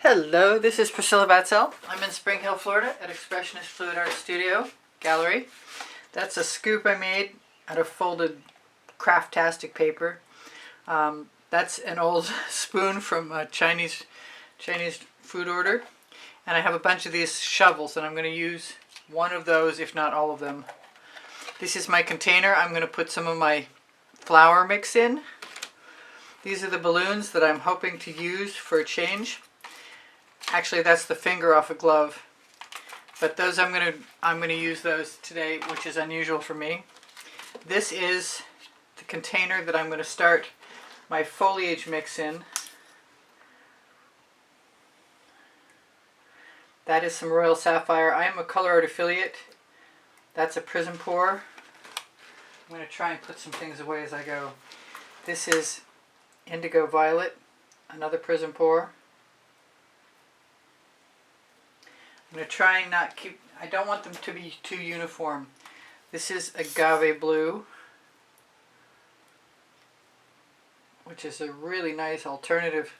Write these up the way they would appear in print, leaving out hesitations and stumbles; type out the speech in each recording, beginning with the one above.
Hello, this is Priscilla Batzell. I'm in Spring Hill, Florida at Expressionist Fluid Art Studio Gallery. That's a scoop I made out of folded Craftastic paper. That's an old spoon from a Chinese food order. And I have a bunch of these shovels and I'm going to use one of those, if not all of them. This is my container. I'm going to put some of my flower mix in. These are the balloons that I'm hoping to use for a change. Actually, that's the finger off a glove, but those I'm gonna use those today, which is unusual for me. This is the container that I'm going to start my foliage mix in. That is some Royal Sapphire. I am a Colourarte affiliate. That's a Prizm pour. I'm going to try and put some things away as I go. This is Indigo Violet, another Prizm pour. I'm going to try and not keep, I don't want them to be too uniform. This is Agave Blue, which is a really nice alternative.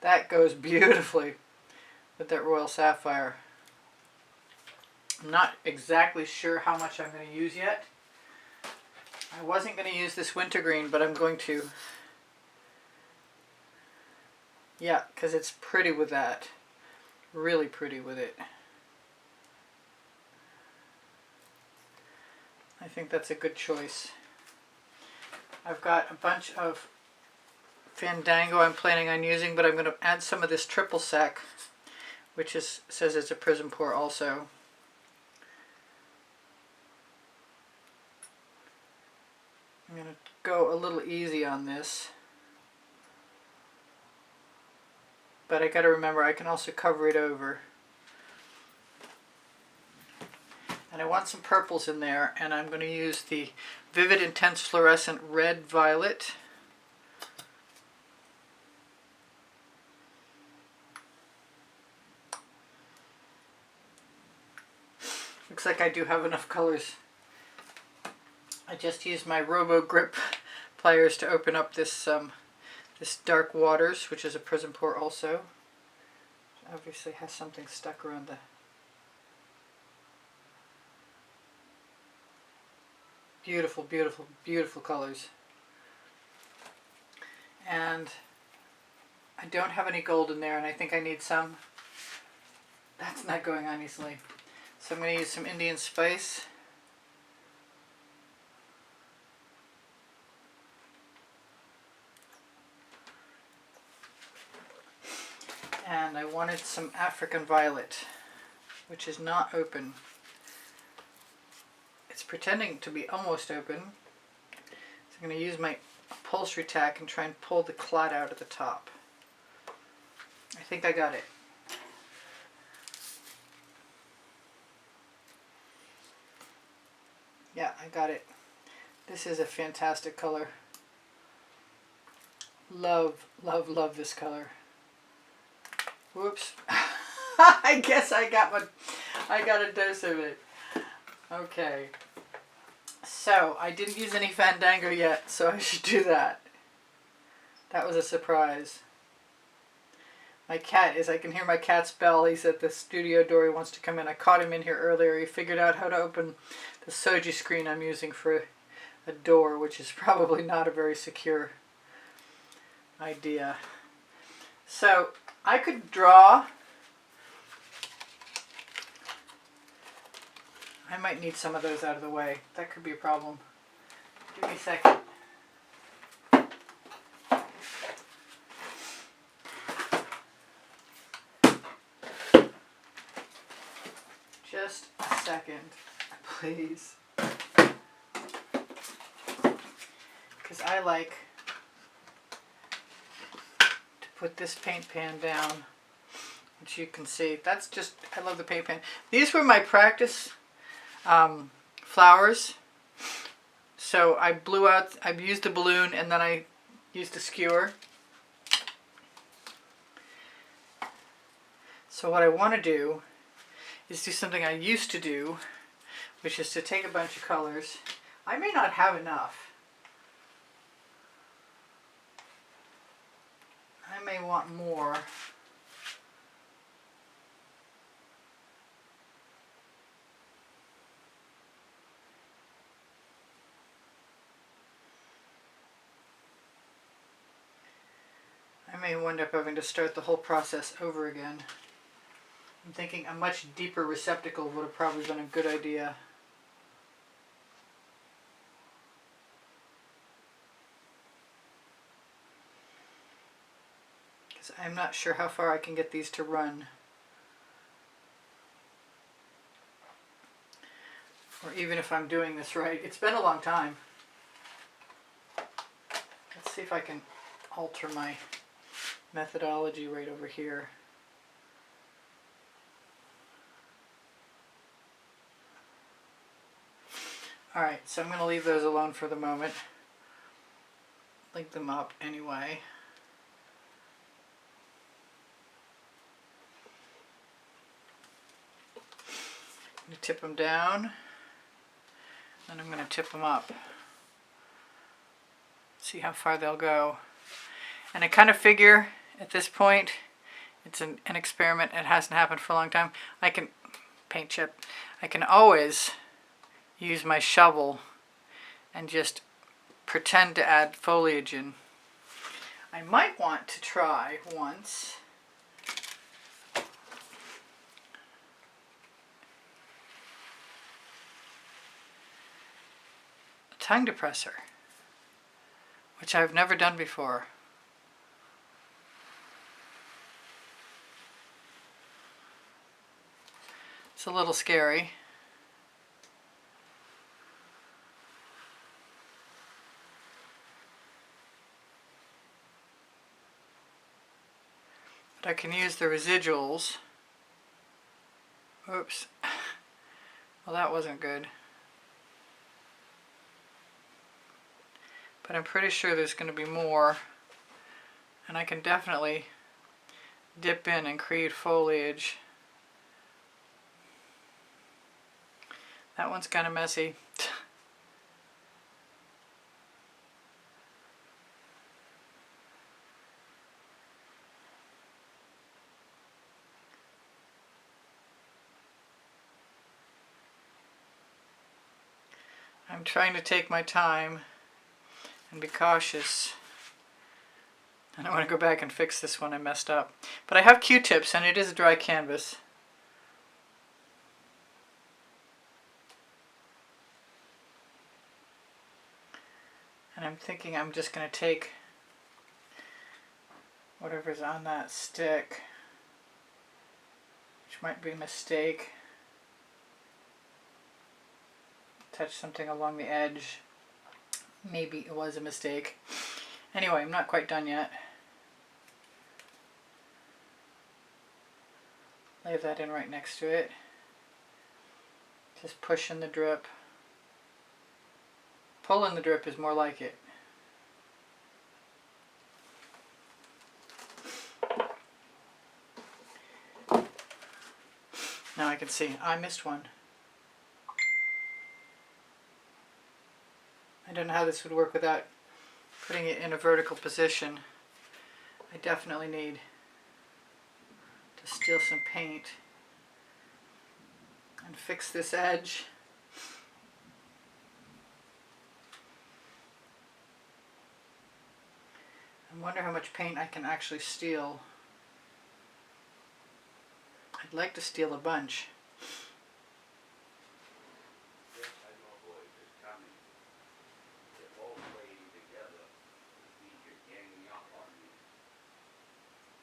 That goes beautifully with that Royal Sapphire. I'm not exactly sure how much I'm going to use yet. I wasn't going to use this wintergreen, but I'm going to. Yeah, because it's pretty with that. Really pretty with it. I think that's a good choice. I've got a bunch of Fandango I'm planning on using, but I'm going to add some of this triple sec, which says it's a Prizm pour also. I'm going to go a little easy on this. But I got to remember I can also cover it over. And I want some purples in there, and I'm going to use the Vivid Intense Fluorescent Red Violet. Looks like I do have enough colors. I just used my Robo Grip pliers to open up this this Dark Waters, which is a Prizm pour also. Obviously has something stuck around the... Beautiful, beautiful, beautiful colors. And I don't have any gold in there, and I think I need some. That's not going on easily. So I'm going to use some Indian spice. And I wanted some African violet, which is not open. It's pretending to be almost open. So I'm going to use my upholstery tack and try and pull the clot out at the top. I think I got it. Yeah, I got it. This is a fantastic color. Love, love, love this color. Whoops. I guess I got a dose of it. Okay. So, I didn't use any Fandango yet, so I should do that. That was a surprise. My cat I can hear my cat's bell. He's at the studio door. He wants to come in. I caught him in here earlier. He figured out how to open the Soji screen I'm using for a door, which is probably not a very secure idea. So, I could draw. I might need some of those out of the way. That could be a problem. Give me a second. Just a second, please. Because I like to put this paint pan down, which you can see. That's just, I love the paint pan. These were my practice flowers. So I used a balloon and then I used a skewer. So what I want to do is do something I used to do, which is to take a bunch of colors. I may not have enough. I may want more. I may wind up having to start the whole process over again. I'm thinking a much deeper receptacle would have probably been a good idea. Because I'm not sure how far I can get these to run. Or even if I'm doing this right. It's been a long time. Let's see if I can alter my methodology right over here. Alright, so I'm going to leave those alone for the moment. Link them up anyway. I'm going to tip them down. Then I'm going to tip them up. See how far they'll go. And I kind of figure at this point, it's an experiment. It hasn't happened for a long time. I can paint chip. I can always use my shovel and just pretend to add foliage in. I might want to try once tongue depressor, which I've never done before. It's a little scary. But I can use the residuals. Oops. Well, that wasn't good. But I'm pretty sure there's going to be more, and I can definitely dip in and create foliage. That one's kind of messy. I'm trying to take my time and be cautious. And I want to go back and fix this one I messed up. But I have Q-tips and it is a dry canvas. And I'm thinking I'm just going to take whatever's on that stick, which might be a mistake. Touch something along the edge. Maybe it was a mistake. Anyway, I'm not quite done yet. Lay that in right next to it. Just push in the drip. Pull in the drip is more like it. Now I can see. I missed one. I don't know how this would work without putting it in a vertical position. I definitely need to steal some paint and fix this edge. I wonder how much paint I can actually steal. I'd like to steal a bunch.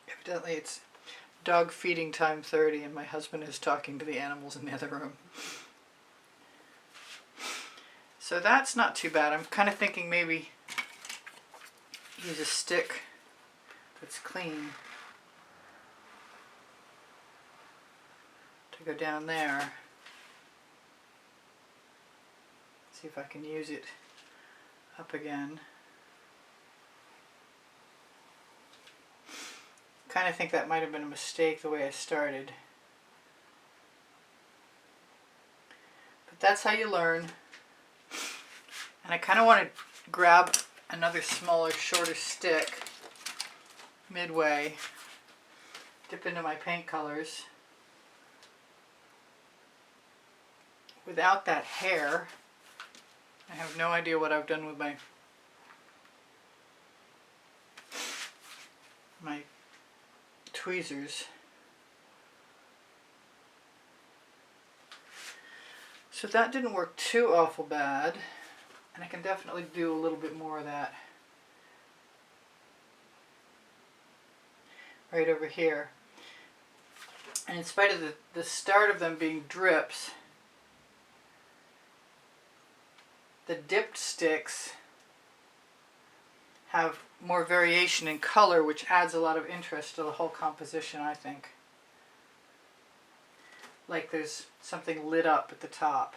Evidently it's dog feeding time 30 and my husband is talking to the animals in the other room. So that's not too bad. I'm kind of thinking maybe use a stick that's clean to go down there. See if I can use it up again. Kind of think that might have been a mistake the way I started. But that's how you learn. And I kind of want to grab another smaller, shorter stick midway, dip into my paint colors. Without that hair, I have no idea what I've done with my tweezers. So that didn't work too awful bad, and I can definitely do a little bit more of that right over here. And in spite of the start of them being drips, the dipped sticks have more variation in color, which adds a lot of interest to the whole composition, I think. Like there's something lit up at the top.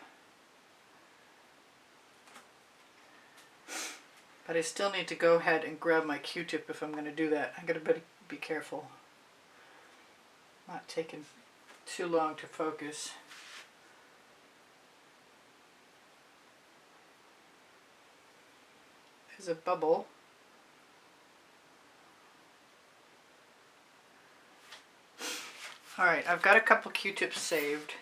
But I still need to go ahead and grab my Q-tip if I'm going to do that. I'm going to be careful. Not taking too long to focus. There's a bubble. Alright, I've got a couple Q-tips saved.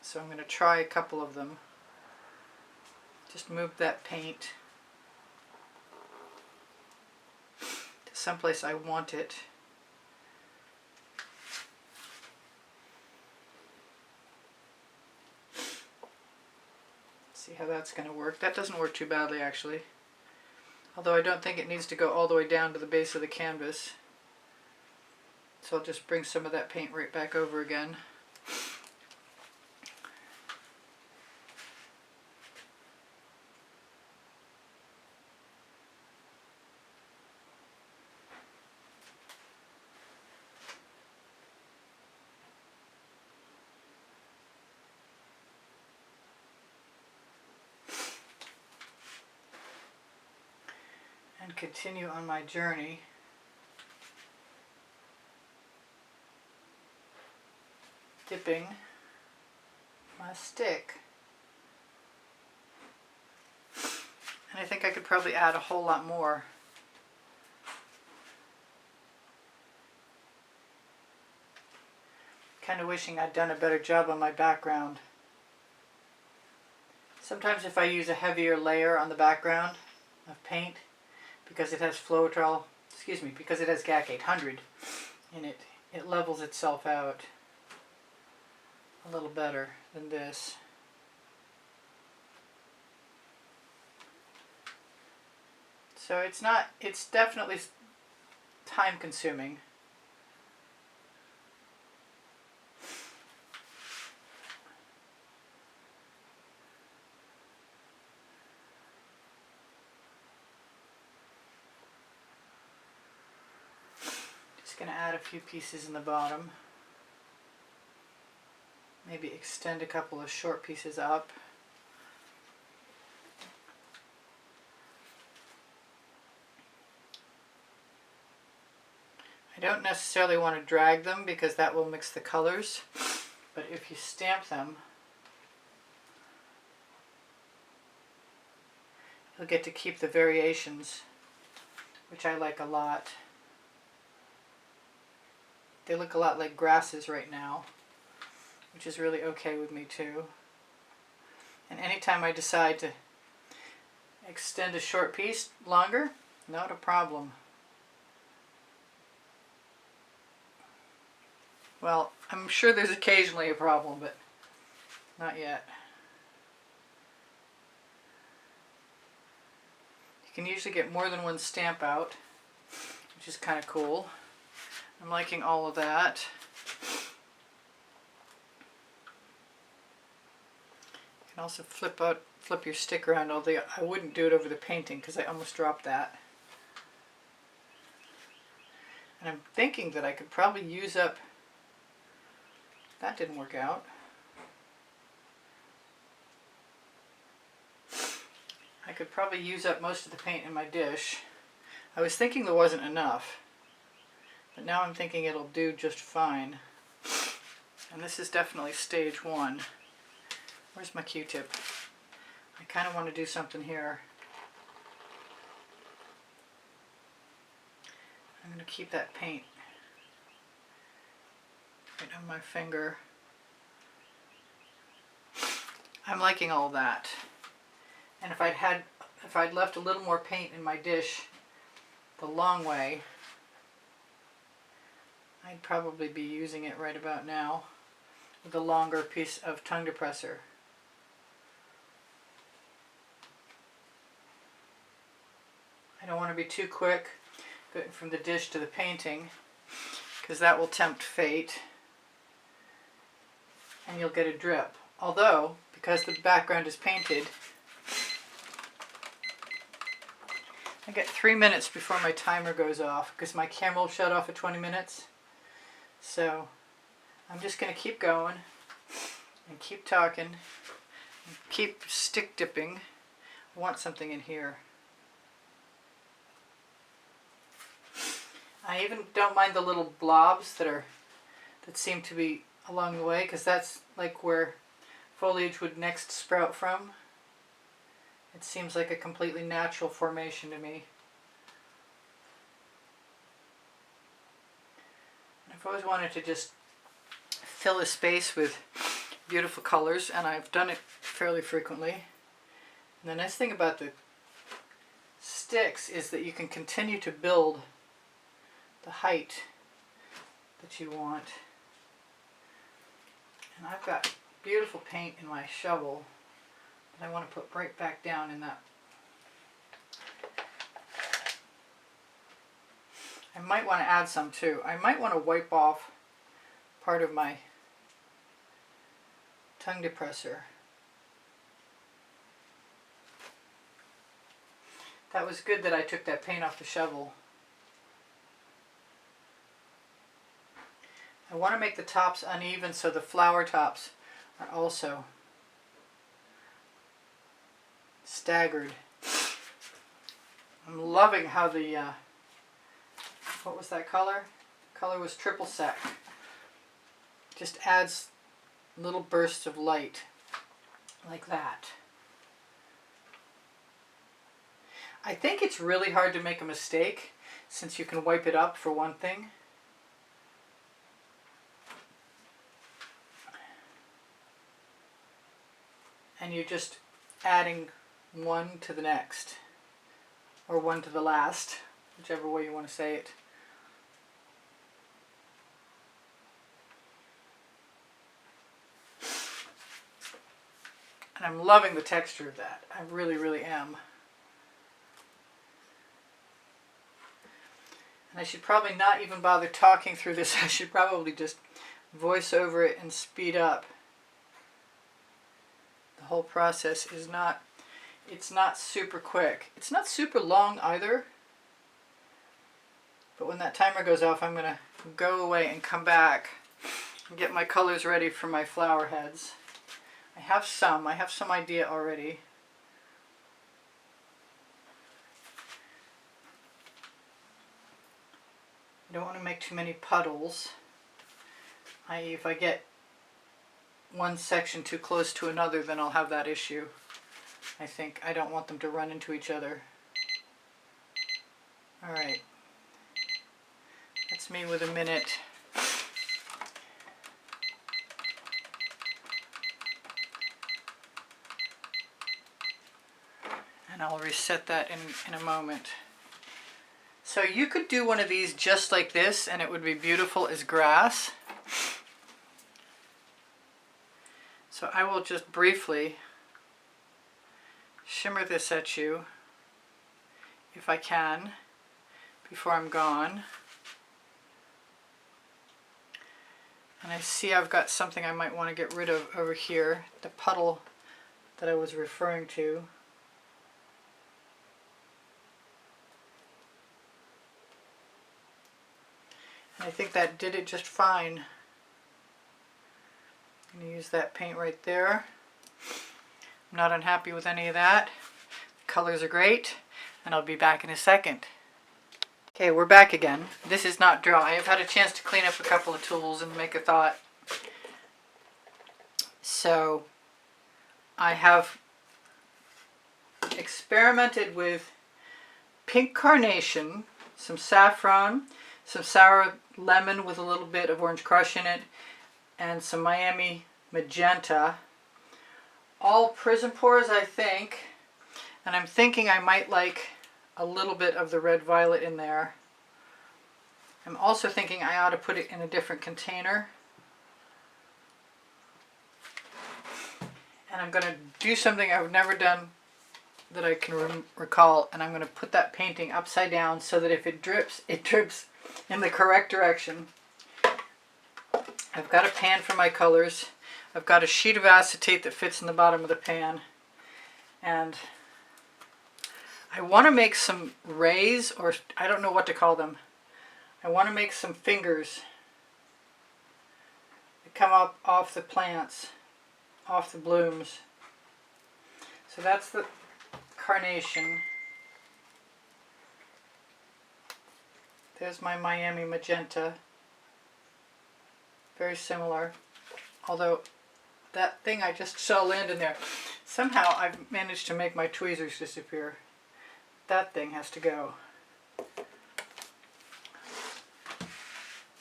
So I'm going to try a couple of them. Just move that paint to someplace I want it. See how that's going to work. That doesn't work too badly actually. Although I don't think it needs to go all the way down to the base of the canvas. So I'll just bring some of that paint right back over again. And continue on my journey. Dipping my stick. And I think I could probably add a whole lot more. Kind of wishing I'd done a better job on my background. Sometimes if I use a heavier layer on the background of paint, because it has Fluorescent-Dark, because it has GAC 800 in it, it levels itself out a little better than this. So it's definitely time consuming. Just going to add a few pieces in the bottom. Maybe extend a couple of short pieces up. I don't necessarily want to drag them because that will mix the colors, but if you stamp them, you'll get to keep the variations, which I like a lot. They look a lot like grasses right now, which is really okay with me too. And anytime I decide to extend a short piece longer, not a problem. Well, I'm sure there's occasionally a problem, but not yet. You can usually get more than one stamp out, which is kind of cool. I'm liking all of that. You can also flip your stick around, although I wouldn't do it over the painting because I almost dropped that. And I'm thinking that I could probably use up, that didn't work out. I could probably use up most of the paint in my dish. I was thinking there wasn't enough, but now I'm thinking it'll do just fine. And this is definitely stage one. Where's my Q-tip? I kind of want to do something here. I'm going to keep that paint right on my finger. I'm liking all that. And if I'd left a little more paint in my dish the long way, I'd probably be using it right about now with a longer piece of tongue depressor. I don't want to be too quick getting from the dish to the painting, because that will tempt fate and you'll get a drip. Although, because the background is painted, I get 3 minutes before my timer goes off, because my camera will shut off at 20 minutes. So I'm just going to keep going and keep talking and keep stick dipping. I want something in here. I even don't mind the little blobs that seem to be along the way, because that's like where foliage would next sprout from. It seems like a completely natural formation to me. I've always wanted to just fill a space with beautiful colors, and I've done it fairly frequently. And the nice thing about the sticks is that you can continue to build the height that you want. And I've got beautiful paint in my shovel that I want to put right back down in that. I might want to add some too. I might want to wipe off part of my tongue depressor. That was good that I took that paint off the shovel. I want to make the tops uneven so the flower tops are also staggered. I'm loving how the, what was that color? The color was Triple Sec. Just adds little bursts of light like that. I think it's really hard to make a mistake since you can wipe it up for one thing. And you're just adding one to the next, or one to the last, whichever way you want to say it. And I'm loving the texture of that. I really, really am. And I should probably not even bother talking through this. I should probably just voice over it and speed up. The whole process is not, it's not super quick. It's not super long either. But when that timer goes off, I'm going to go away and come back and get my colors ready for my flower heads. I have some idea already. I don't want to make too many puddles. If I get one section too close to another, then I'll have that issue. I think I don't want them to run into each other. Alright. That's me with a minute. And I'll reset that in a moment. So you could do one of these just like this and it would be beautiful as grass. So I will just briefly shimmer this at you, if I can, before I'm gone. And I see I've got something I might want to get rid of over here, the puddle that I was referring to. And I think that did it just fine. I'm going to use that paint right there. I'm not unhappy with any of that. The colors are great, and I'll be back in a second. Okay, we're back again. This is not dry. I've had a chance to clean up a couple of tools and make a thought. So I have experimented with pink carnation, some saffron, some sour lemon with a little bit of orange crush in it, and some Miami magenta. All Prizm pours, I think. And I'm thinking I might like a little bit of the red violet in there. I'm also thinking I ought to put it in a different container. And I'm going to do something I've never done that I can recall, and I'm going to put that painting upside down so that if it drips in the correct direction. I've got a pan for my colors. I've got a sheet of acetate that fits in the bottom of the pan. And I want to make some rays, or I don't know what to call them. I want to make some fingers that come up off the plants, off the blooms. So that's the carnation. There's my Miami magenta. Very similar. Although that thing I just saw land in there, somehow I've managed to make my tweezers disappear. That thing has to go.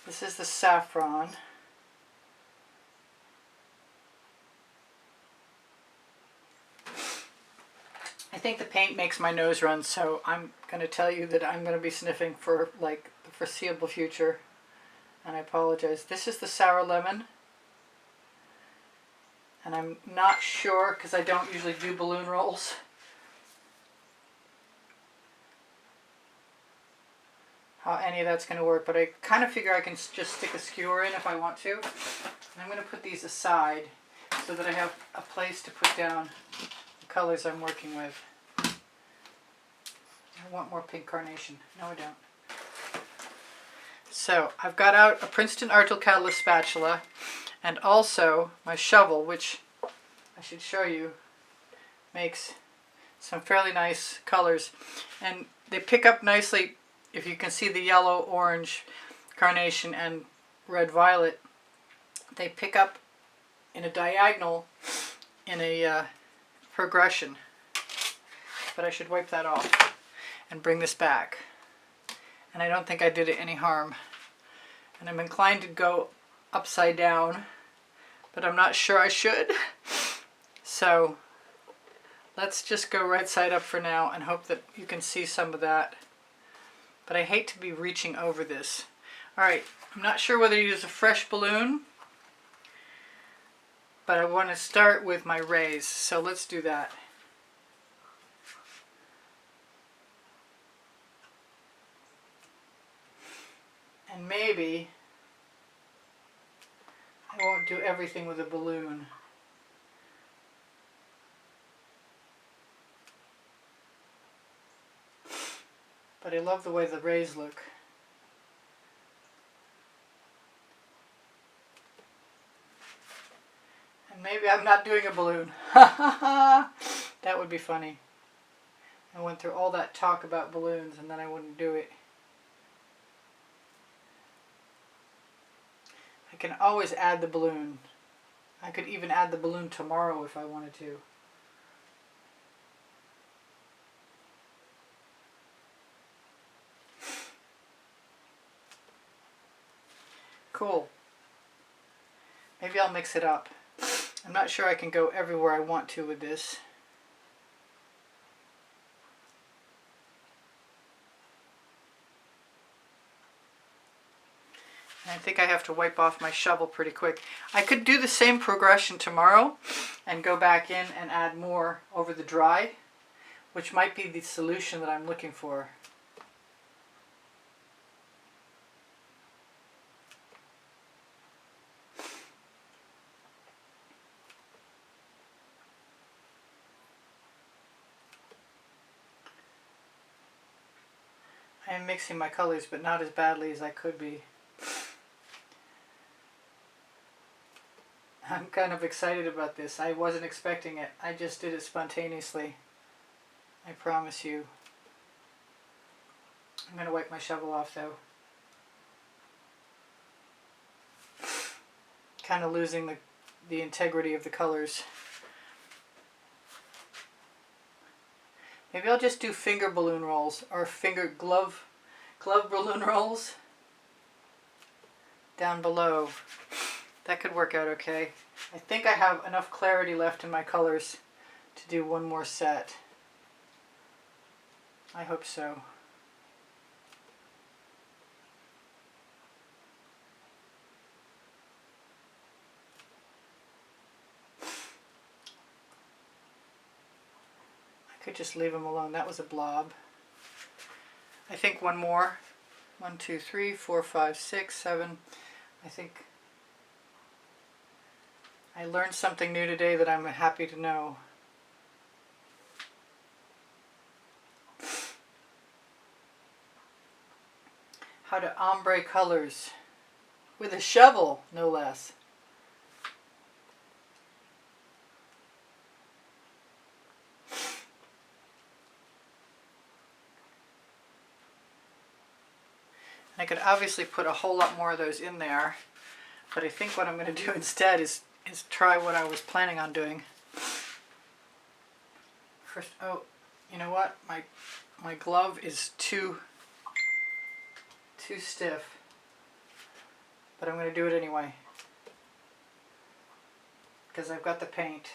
This is the saffron. I think the paint makes my nose run, so I'm going to tell you that I'm going to be sniffing for like the foreseeable future. And I apologize. This is the sour lemon. And I'm not sure, because I don't usually do balloon rolls, how any of that's going to work. But I kind of figure I can just stick a skewer in if I want to. And I'm going to put these aside so that I have a place to put down the colors I'm working with. I want more pink carnation. No, I don't. So I've got out a Princeton Artil Catalyst spatula and also my shovel, which I should show you, makes some fairly nice colors. And they pick up nicely, if you can see the yellow, orange, carnation, and red violet. They pick up in a diagonal in a progression. But I should wipe that off and bring this back. And I don't think I did it any harm. And I'm inclined to go upside down, but I'm not sure I should. So let's just go right side up for now and hope that you can see some of that. But I hate to be reaching over this. Alright, I'm not sure whether to use a fresh balloon, but I want to start with my rays, so let's do that. And maybe I won't do everything with a balloon. But I love the way the rays look. And maybe I'm not doing a balloon. That would be funny. I went through all that talk about balloons and then I wouldn't do it. I can always add the balloon. I could even add the balloon tomorrow if I wanted to. Cool. Maybe I'll mix it up. I'm not sure I can go everywhere I want to with this. And I think I have to wipe off my shovel pretty quick. I could do the same progression tomorrow and go back in and add more over the dry, which might be the solution that I'm looking for. I am mixing my colors, but not as badly as I could be. I'm kind of excited about this. I wasn't expecting it. I just did it spontaneously. I promise you. I'm going to wipe my shovel off though. Kind of losing the integrity of the colors. Maybe I'll just do finger balloon rolls or finger glove balloon rolls down below. That could work out okay. I think I have enough clarity left in my colors to do one more set. I hope so. I could just leave them alone. That was a blob. I think one more. 1, 2, 3, 4, 5, 6, 7. I think I learned something new today that I'm happy to know. How to ombre colors with a shovel, no less. I could obviously put a whole lot more of those in there, but I think what I'm going to do instead is try what I was planning on doing. First, oh, you know what? My glove is too stiff, but I'm going to do it anyway because I've got the paint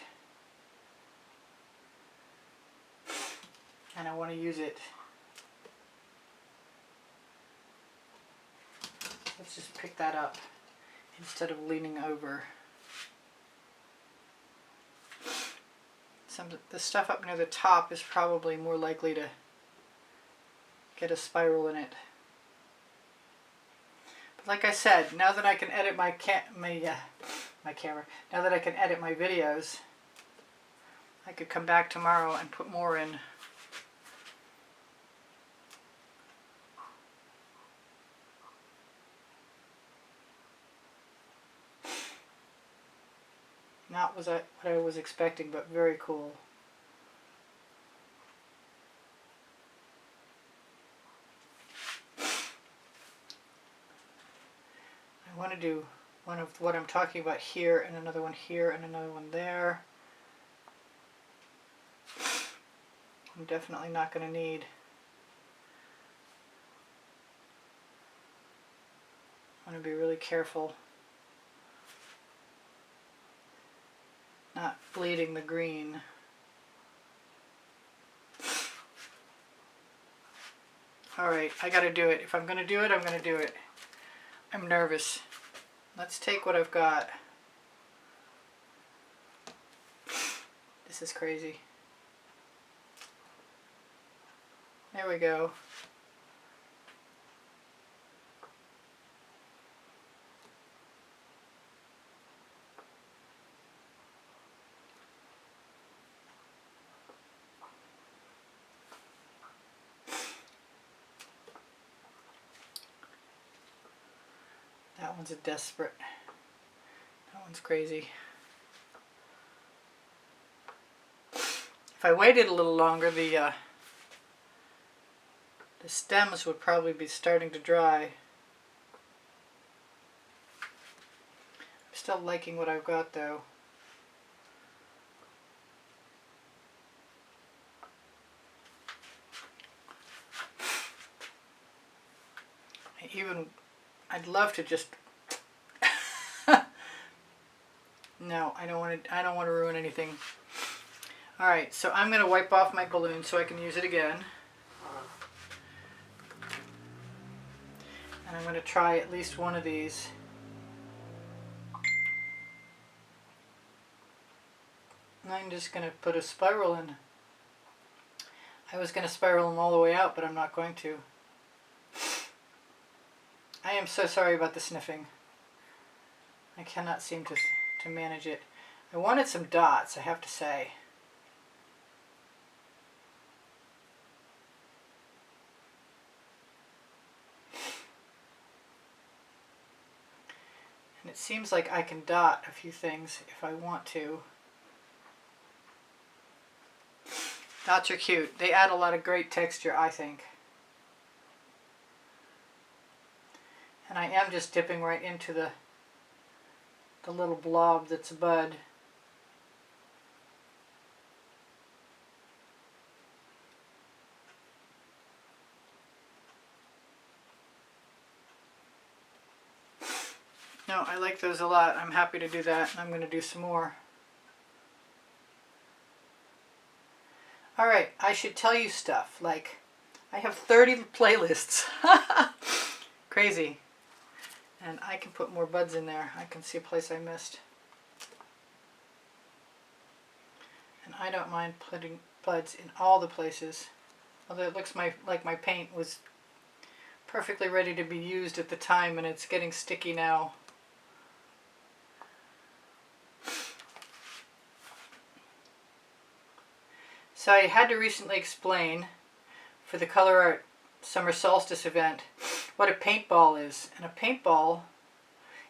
and I want to use it. Let's just pick that up instead of leaning over. The stuff up near the top is probably more likely to get a spiral in it. But like I said, now that I can edit my camera, now that I can edit my videos, I could come back tomorrow and put more in. Not what I was expecting, but very cool. I want to do one of what I'm talking about here, and another one here, and another one there. I'm definitely not going to need. I want to be really careful not bleeding the green. Alright, I gotta do it. If I'm gonna do it, I'm gonna do it. I'm nervous. Let's take what I've got. This is crazy. There we go. That one's a desperate. That one's crazy. If I waited a little longer, the stems would probably be starting to dry. I'm still liking what I've got though. I'd love to just no, I don't want to ruin anything. All right, so I'm going to wipe off my balloon so I can use it again. And I'm going to try at least one of these. And I'm just going to put a spiral in. I was going to spiral them all the way out, but I'm not going to. I am so sorry about the sniffing. I cannot seem to manage it. I wanted some dots, I have to say. And it seems like I can dot a few things if I want to. Dots are cute. They add a lot of great texture, I think. And I am just dipping right into the little blob that's a bud. No, I like those a lot. I'm happy to do that, and I'm going to do some more. Alright, I should tell you stuff, like I have 30 playlists. Crazy. And I can put more buds in there. I can see a place I missed. And I don't mind buds in all the places. Although it looks like my paint was perfectly ready to be used at the time, and it's getting sticky now. So I had to recently explain for the Colourarte Summer Solstice event what a paintball is. And a paintball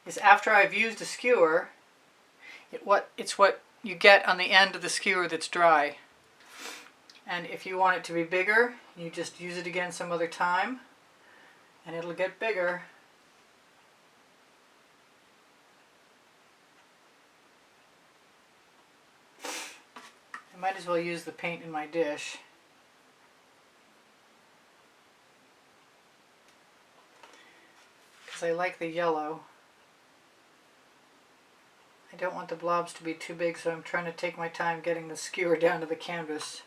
is, after I've used a skewer, it's what you get on the end of the skewer that's dry. And if you want it to be bigger, you just use it again some other time and it'll get bigger. I might as well use the paint in my dish. Because I like the yellow. I don't want the blobs to be too big, so I'm trying to take my time getting the skewer down to the canvas.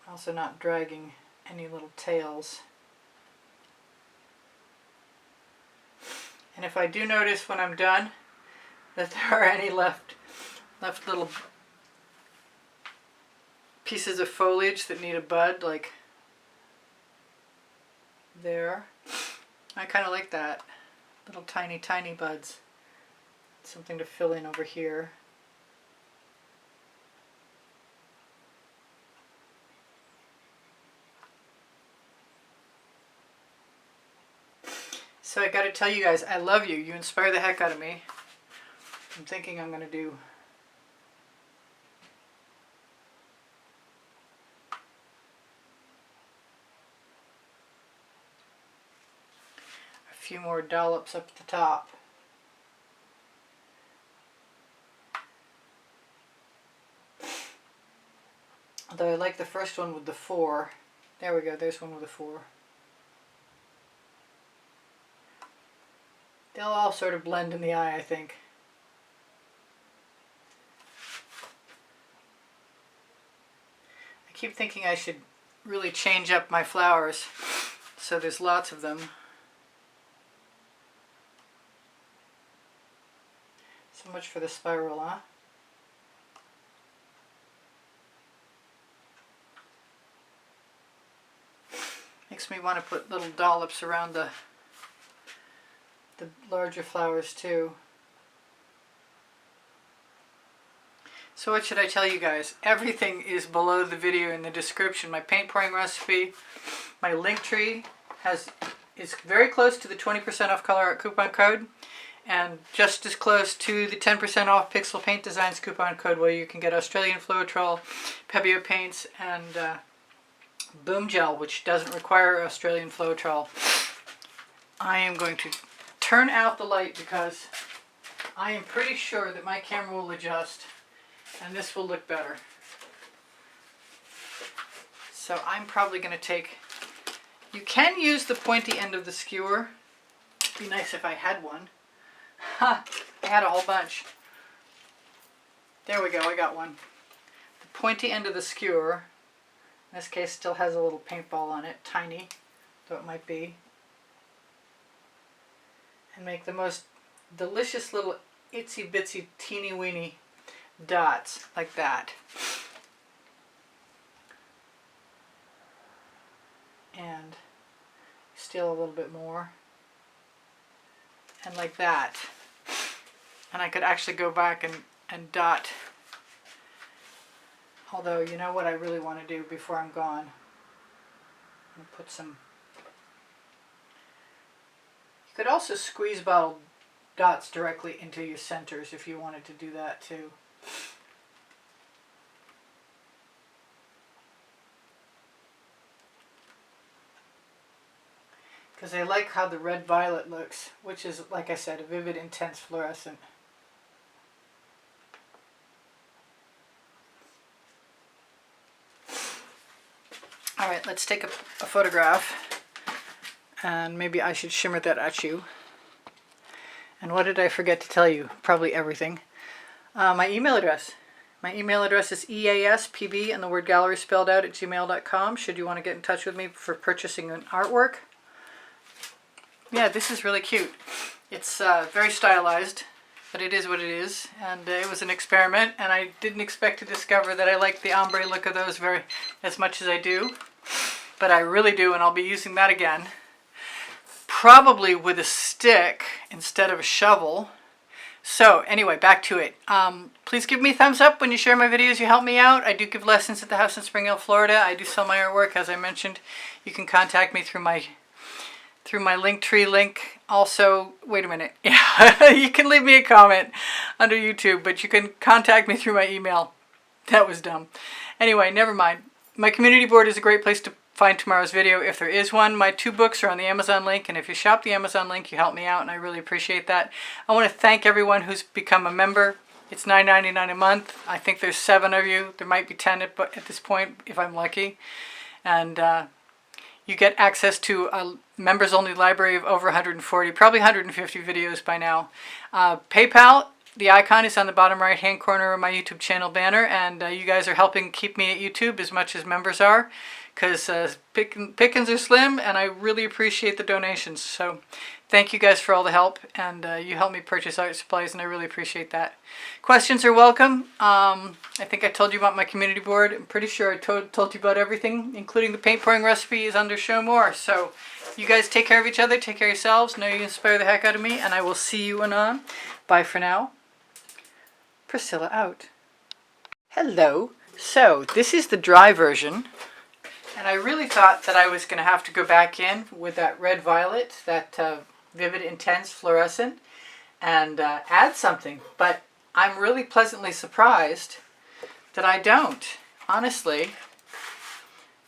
Also not dragging any little tails. And if I do notice when I'm done that there are any left little pieces of foliage that need a bud, like there, I kind of like that. Little tiny buds. Something to fill in over here. So I gotta tell you guys, I love you. You inspire the heck out of me. I'm thinking I'm gonna do a few more dollops up at the top. Although I like the first one with the 4. There we go, there's one with a 4. They'll all sort of blend in the eye, I think. I keep thinking I should really change up my flowers so there's lots of them. So much for the spiral, huh? Makes me want to put little dollops around the larger flowers too. So what should I tell you guys? Everything is below the video in the description. My paint pouring recipe, my link tree is very close to the 20% off Colourarte coupon code, and just as close to the 10% off Pixel Paint Designs coupon code, where you can get Australian Fluorescent-Dark Pebeo paints and Boom Gel, which doesn't require Australian Fluorescent-Dark. I am going to turn out the light because I am pretty sure that my camera will adjust and this will look better. So I'm probably going to take, you can use the pointy end of the skewer. It'd be nice if I had one. Ha! I had a whole bunch. There we go, I got one. The pointy end of the skewer, in this case, still has a little paintball on it, tiny, though it might be. And make the most delicious little itsy bitsy teeny weeny dots like that. And steal a little bit more. And like that. And I could actually go back and dot. Although, you know what I really want to do before I'm gone? I'm going to put some. You could also squeeze bottle dots directly into your centers if you wanted to do that too. Because I like how the red violet looks, which is, like I said, a vivid, intense fluorescent. Alright, let's take a photograph. And maybe I should shimmer that at you. And what did I forget to tell you? Probably everything. My email address. My email address is easpb and the word gallery spelled out at gmail.com. Should you want to get in touch with me for purchasing an artwork. Yeah, this is really cute. It's very stylized. but it is what it is. And it was an experiment, and I didn't expect to discover that I like the ombre look of those as much as I do. But I really do, and I'll be using that again. Probably with a stick instead of a shovel. So anyway, back to it. Please give me a thumbs up when you share my videos. You help me out. I do give lessons at the house in Spring Hill, Florida. I do sell my artwork, as I mentioned. You can contact me through my Linktree link. Also, wait a minute. Yeah, you can leave me a comment under YouTube, but you can contact me through my email. That was dumb. Anyway, never mind. My community board is a great place to find tomorrow's video if there is one. My 2 books are on the Amazon link, and if you shop the Amazon link, you help me out, and I really appreciate that. I want to thank everyone who's become a member. It's $9.99 a month. I think there's 7 of you. There might be 10 at this point if I'm lucky. And you get access to a members-only library of over 140, probably 150 videos by now. PayPal, the icon is on the bottom right-hand corner of my YouTube channel banner, and you guys are helping keep me at YouTube as much as members are, because pickings are slim, and I really appreciate the donations. So thank you guys for all the help, and you help me purchase art supplies, and I really appreciate that. Questions are welcome. I think I told you about my community board. I'm pretty sure I told you about everything, including the paint pouring recipe is under Show More. So you guys take care of each other, take care of yourselves, know you inspire the heck out of me, and I will see you anon. Bye for now. Priscilla out. Hello. So this is the dry version. And I really thought that I was going to have to go back in with that red violet, that vivid intense fluorescent, and add something. But I'm really pleasantly surprised that I don't, honestly.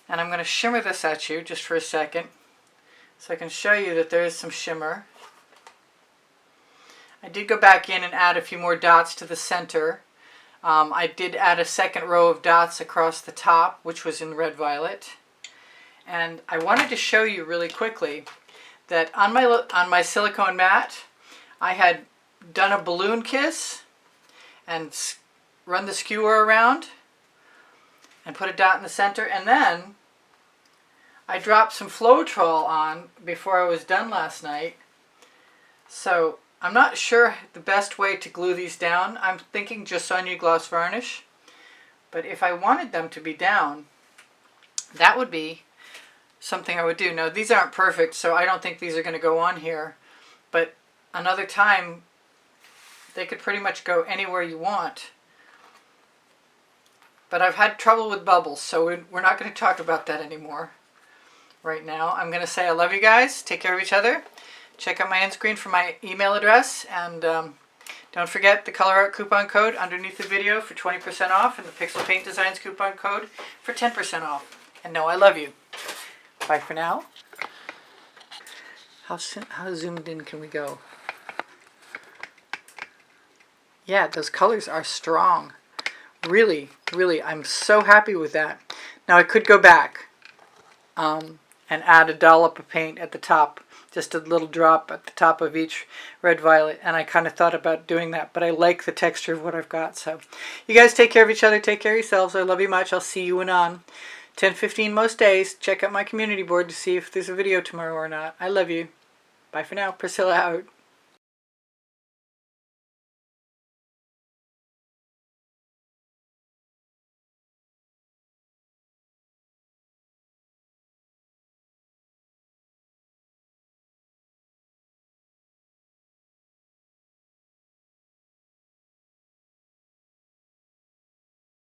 And I'm going to shimmer this at you just for a second so I can show you that there is some shimmer. I did go back in and add a few more dots to the center. I did add a second row of dots across the top, which was in red violet. And I wanted to show you really quickly that on my silicone mat, I had done a balloon kiss and run the skewer around and put a dot in the center. And then I dropped some Floetrol on before I was done last night. So I'm not sure the best way to glue these down. I'm thinking just Sonia gloss varnish. But if I wanted them to be down, that would be something I would do. Now these aren't perfect, so I don't think these are going to go on here. But another time, they could pretty much go anywhere you want. But I've had trouble with bubbles, so we're not going to talk about that anymore right now. I'm going to say I love you guys. Take care of each other. Check out my end screen for my email address, and don't forget the Colourarte coupon code underneath the video for 20% off, and the Pixel Paint Designs coupon code for 10% off. And know I love you. Bye for now. How zoomed in can we go? Yeah, those colors are strong. Really, really, I'm so happy with that. Now I could go back and add a dollop of paint at the top. Just a little drop at the top of each red violet, and I kind of thought about doing that, but I like the texture of what I've got. So you guys take care of each other, take care of yourselves. I love you much. I'll see you anon. 10:15 most days. Check out my community board to see if there's a video tomorrow or not. I love you. Bye for now. Priscilla out.